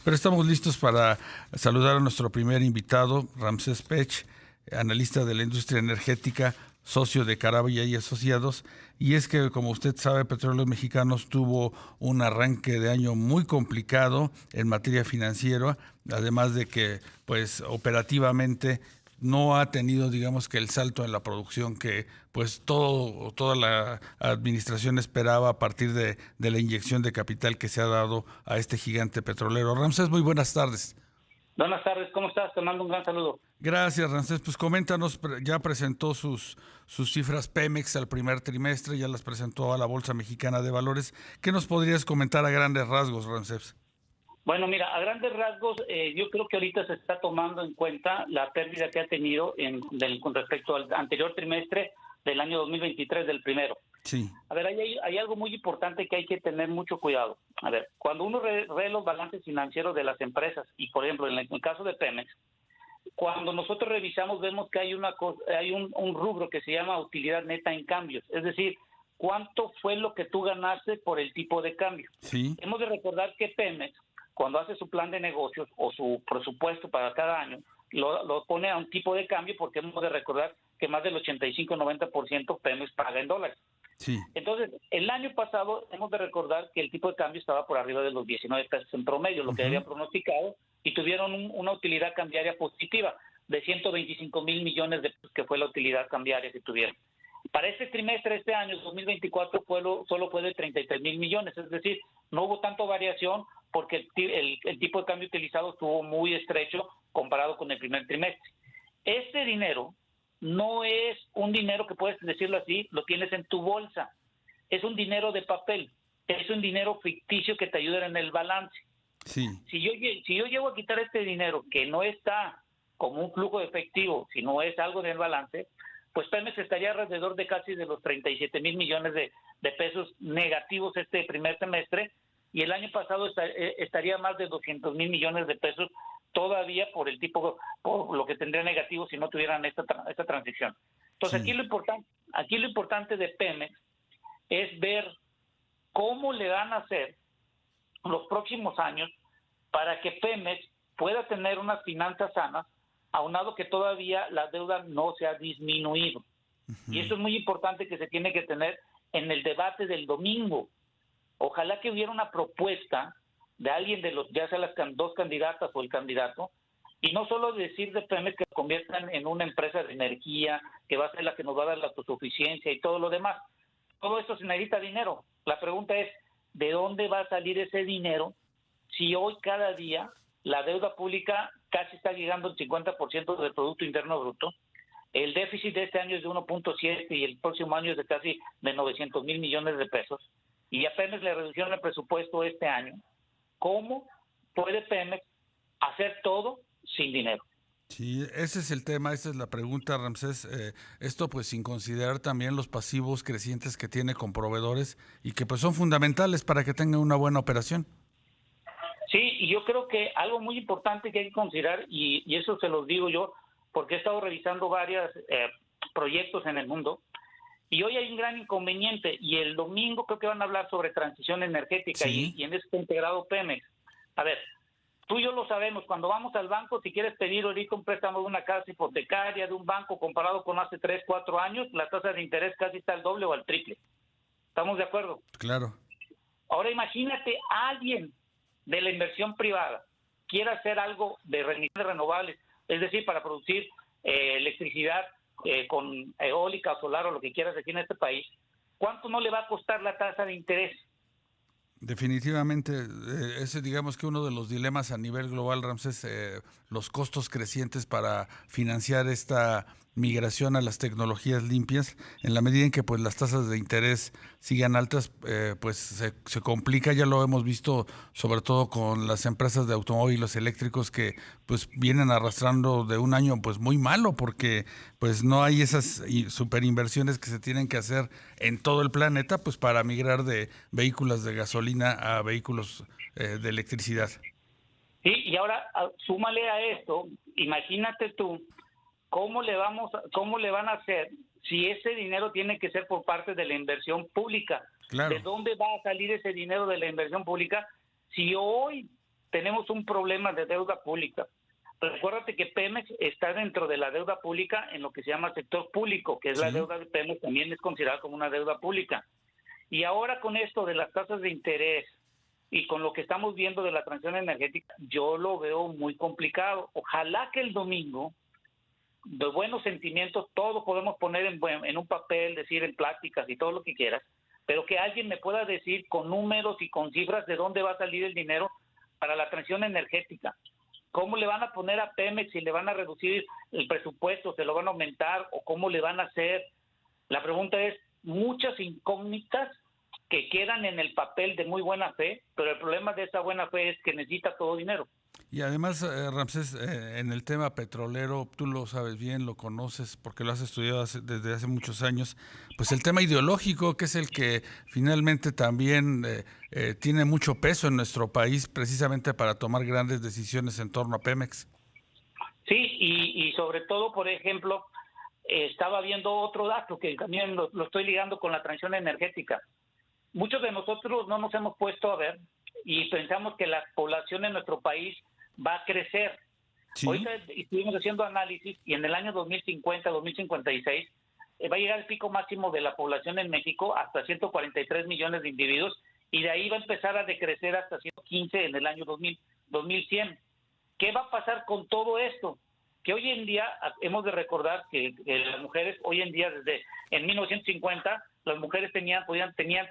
pero estamos listos para saludar a nuestro primer invitado, Ramsés Pech, analista de la industria energética, socio de Carabia y Asociados. Y es que, como usted sabe, Petróleos Mexicanos tuvo un arranque de año muy complicado en materia financiera, además de que, pues, operativamente no ha tenido, digamos, que el salto en la producción que pues toda la administración esperaba a partir de la inyección de capital que se ha dado a este gigante petrolero. Ramsés, muy buenas tardes. Buenas tardes, ¿cómo estás? Te mando un gran saludo. Gracias, Ramsés. Pues coméntanos, ya presentó sus cifras Pemex al primer trimestre, ya las presentó a la Bolsa Mexicana de Valores. ¿Qué nos podrías comentar a grandes rasgos, Ramsés? Bueno, mira, a grandes rasgos, yo creo que ahorita se está tomando en cuenta la pérdida que ha tenido con respecto al anterior trimestre del año 2023, del primero. Sí. A ver, hay algo muy importante que hay que tener mucho cuidado. A ver, cuando uno ve los balances financieros de las empresas, y por ejemplo, en el caso de Pemex, cuando nosotros revisamos vemos que hay un rubro que se llama utilidad neta en cambios, es decir, cuánto fue lo que tú ganaste por el tipo de cambio. Sí. Hemos de recordar que Pemex, cuando hace su plan de negocios o su presupuesto para cada año, lo pone a un tipo de cambio, porque hemos de recordar que más del 85-90% Pemex paga en dólares. Sí. Entonces, el año pasado hemos de recordar que el tipo de cambio estaba por arriba de los 19 pesos en promedio, lo que había pronosticado, y tuvieron una utilidad cambiaria positiva de 125,000 millones de pesos, que fue la utilidad cambiaria que tuvieron. Para este trimestre, este año, 2024, solo fue de 33,000 millones, es decir, no hubo tanta variación porque el tipo de cambio utilizado estuvo muy estrecho comparado con el primer trimestre. Este dinero no es un dinero que puedes decirlo así, lo tienes en tu bolsa, es un dinero de papel, es un dinero ficticio que te ayuda en el balance. Sí. Si yo llego a quitar este dinero que no está como un flujo de efectivo, si no es algo en el balance, pues Pemex estaría alrededor de casi de los 37,000 millones de pesos negativos este primer semestre, y el año pasado estaría más de 200,000 millones de pesos todavía por lo que tendría negativo si no tuvieran esta transición. Entonces, Sí. aquí lo importante de Pemex es ver cómo le van a hacer los próximos años para que Pemex pueda tener unas finanzas sanas, aunado que todavía la deuda no se ha disminuido. Y eso es muy importante, que se tiene que tener en el debate del domingo. Ojalá que hubiera una propuesta de alguien de ya sea las dos candidatas o el candidato, y no solo decir de Pemex que conviertan en una empresa de energía, que va a ser la que nos va a dar la autosuficiencia y todo lo demás. Todo esto se necesita dinero. La pregunta es, ¿de dónde va a salir ese dinero si hoy cada día la deuda pública casi está llegando al 50% del Producto Interno Bruto? El déficit de este año es de 1.7 y el próximo año es de casi de 900,000 millones de pesos. Y a Pemex le reducieron el presupuesto este año. ¿Cómo puede Pemex hacer todo sin dinero? Sí, ese es el tema, esa es la pregunta, Ramsés. Esto pues sin considerar también los pasivos crecientes que tiene con proveedores y que pues son fundamentales para que tenga una buena operación. Sí, y yo creo que algo muy importante que hay que considerar, y eso se los digo yo, porque he estado revisando varios proyectos en el mundo, y hoy hay un gran inconveniente, y el domingo creo que van a hablar sobre transición energética. Sí. Y en eso está integrado Pemex. A ver, tú y yo lo sabemos, cuando vamos al banco, si quieres pedir ahorita un préstamo de una casa hipotecaria, de un banco, comparado con hace 3, 4 años, la tasa de interés casi está al doble o al triple. ¿Estamos de acuerdo? Claro. Ahora imagínate a alguien de la inversión privada quiera hacer algo de renovables, es decir, para producir electricidad con eólica o solar o lo que quieras aquí en este país, ¿cuánto no le va a costar la tasa de interés? Definitivamente, ese digamos que uno de los dilemas a nivel global, Ramsés, los costos crecientes para financiar esta migración a las tecnologías limpias, en la medida en que pues las tasas de interés sigan altas, pues se complica. Ya lo hemos visto sobre todo con las empresas de automóviles eléctricos que pues vienen arrastrando de un año pues muy malo, porque pues no hay esas superinversiones que se tienen que hacer en todo el planeta pues para migrar de vehículos de gasolina a vehículos de electricidad. Sí, y ahora súmale a esto, imagínate tú cómo le van a hacer si ese dinero tiene que ser por parte de la inversión pública. Claro. ¿De dónde va a salir ese dinero de la inversión pública si hoy tenemos un problema de deuda pública. Recuérdate que Pemex está dentro de la deuda pública en lo que se llama sector público, que es la deuda de Pemex, también es considerada como una deuda pública. Y ahora con esto de las tasas de interés y con lo que estamos viendo de la transición energética, yo lo veo muy complicado. Ojalá que el domingo, de buenos sentimientos, todo podemos poner en un papel, decir en pláticas y todo lo que quieras, pero que alguien me pueda decir con números y con cifras de dónde va a salir el dinero para la transición energética. ¿Cómo le van a poner a Pemex si le van a reducir el presupuesto, se lo van a aumentar o cómo le van a hacer? La pregunta es, muchas incógnitas que quedan en el papel de muy buena fe, pero el problema de esa buena fe es que necesita todo dinero. Y además, Ramsés, en el tema petrolero, tú lo sabes bien, lo conoces porque lo has estudiado desde hace muchos años, pues el tema ideológico, que es el que finalmente también tiene mucho peso en nuestro país, precisamente para tomar grandes decisiones en torno a Pemex. Sí, y sobre todo, por ejemplo, estaba viendo otro dato que también lo estoy ligando con la transición energética. Muchos de nosotros no nos hemos puesto a ver y pensamos que la población en nuestro país va a crecer. Sí. Ahorita estuvimos haciendo análisis y en el año 2050, 2056, va a llegar el pico máximo de la población en México hasta 143 millones de individuos y de ahí va a empezar a decrecer hasta 115 en el año 2100. ¿Qué va a pasar con todo esto? Que hoy en día hemos de recordar que las mujeres, hoy en día desde en 1950, las mujeres tenían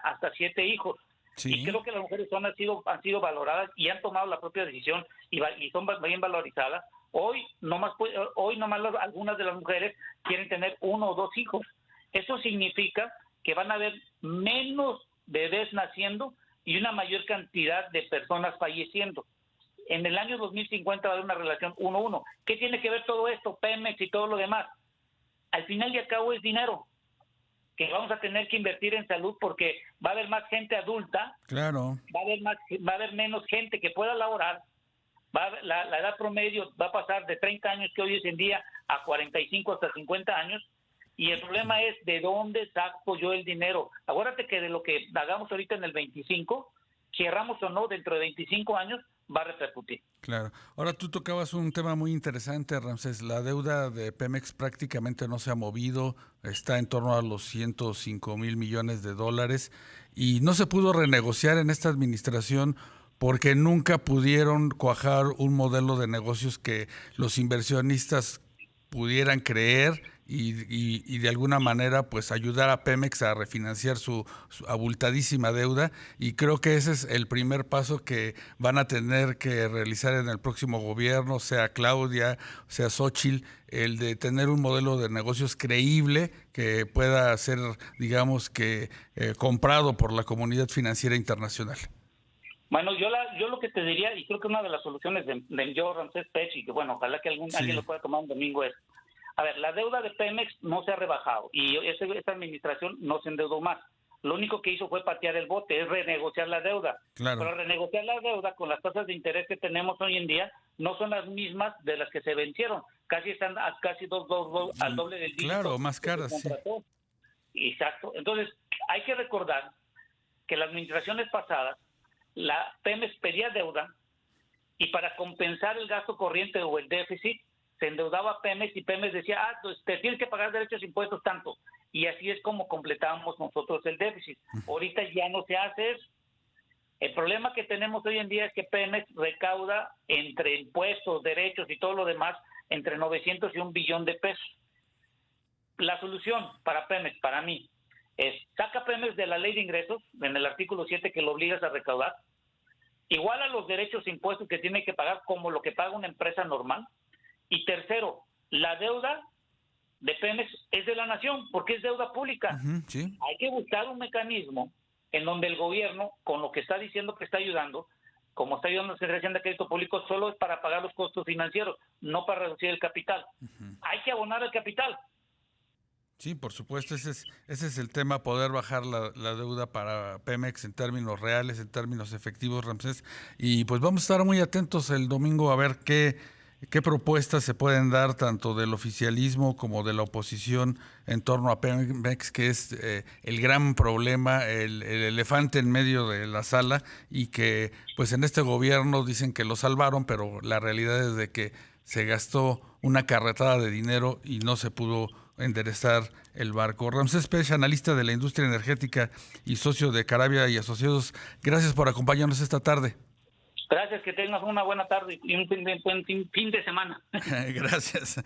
hasta 7 hijos. Sí. Y creo que las mujeres han sido valoradas y han tomado la propia decisión y son bien valorizadas. Hoy nomás algunas de las mujeres quieren tener 1 o 2 hijos. Eso significa que van a haber menos bebés naciendo y una mayor cantidad de personas falleciendo. En el año 2050 va a haber una relación 1-1. ¿Qué tiene que ver todo esto, Pemex y todo lo demás? Al final y al cabo es dinero que vamos a tener que invertir en salud porque va a haber más gente adulta, claro, va a haber menos gente que pueda laborar, la edad promedio va a pasar de 30 años que hoy es en día a 45 hasta 50 años y el problema es de dónde saco yo el dinero. Acuérdate que de lo que hagamos ahorita en el 25, querramos o no, dentro de 25 años va a repercutir. Claro. Ahora tú tocabas un tema muy interesante, Ramsés. La deuda de Pemex prácticamente no se ha movido, está en torno a los 105,000 millones de dólares y no se pudo renegociar en esta administración porque nunca pudieron cuajar un modelo de negocios que los inversionistas pudieran creer y de alguna manera pues ayudar a Pemex a refinanciar su abultadísima deuda y creo que ese es el primer paso que van a tener que realizar en el próximo gobierno, sea Claudia, sea Xóchitl, el de tener un modelo de negocios creíble que pueda ser, digamos que, comprado por la comunidad financiera internacional. Bueno, yo lo que te diría, y creo que una de las soluciones de Ramsés Pech, y que bueno, ojalá que alguien lo pueda tomar un domingo es, a ver, la deuda de Pemex no se ha rebajado y esta administración no se endeudó más. Lo único que hizo fue patear el bote, es renegociar la deuda. Claro. Pero renegociar la deuda con las tasas de interés que tenemos hoy en día no son las mismas de las que se vencieron. Casi están al doble del dígito. Claro, más caras, sí. Exacto. Entonces, hay que recordar que las administraciones pasadas, la Pemex pedía deuda y para compensar el gasto corriente o el déficit, se endeudaba Pemex y Pemex decía, pues te tienes que pagar derechos e impuestos tanto. Y así es como completábamos nosotros el déficit. Ahorita ya no se hace eso. El problema que tenemos hoy en día es que Pemex recauda entre impuestos, derechos y todo lo demás entre 900 y 1 billón de pesos. La solución para Pemex, para mí, es saca Pemex de la ley de ingresos, en el artículo 7 que lo obligas a recaudar, igual a los derechos e impuestos que tiene que pagar como lo que paga una empresa normal. Y tercero, la deuda de Pemex es de la nación porque es deuda pública. Sí. Hay que buscar un mecanismo en donde el gobierno, con lo que está diciendo que está ayudando, como está ayudando la Secretaría de Crédito Público, solo es para pagar los costos financieros, no para reducir el capital. Hay que abonar el capital. Sí, por supuesto, ese es el tema, poder bajar la deuda para Pemex en términos reales, en términos efectivos, Ramsés. Y pues vamos a estar muy atentos el domingo a ver qué ¿Qué propuestas se pueden dar tanto del oficialismo como de la oposición en torno a Pemex, que es el gran problema, el elefante en medio de la sala, y que pues en este gobierno dicen que lo salvaron, pero la realidad es de que se gastó una carretada de dinero y no se pudo enderezar el barco? Ramsés Pech, analista de la industria energética y socio de Carabia y Asociados, gracias por acompañarnos esta tarde. Gracias, que tengas una buena tarde y un buen fin de semana. Gracias.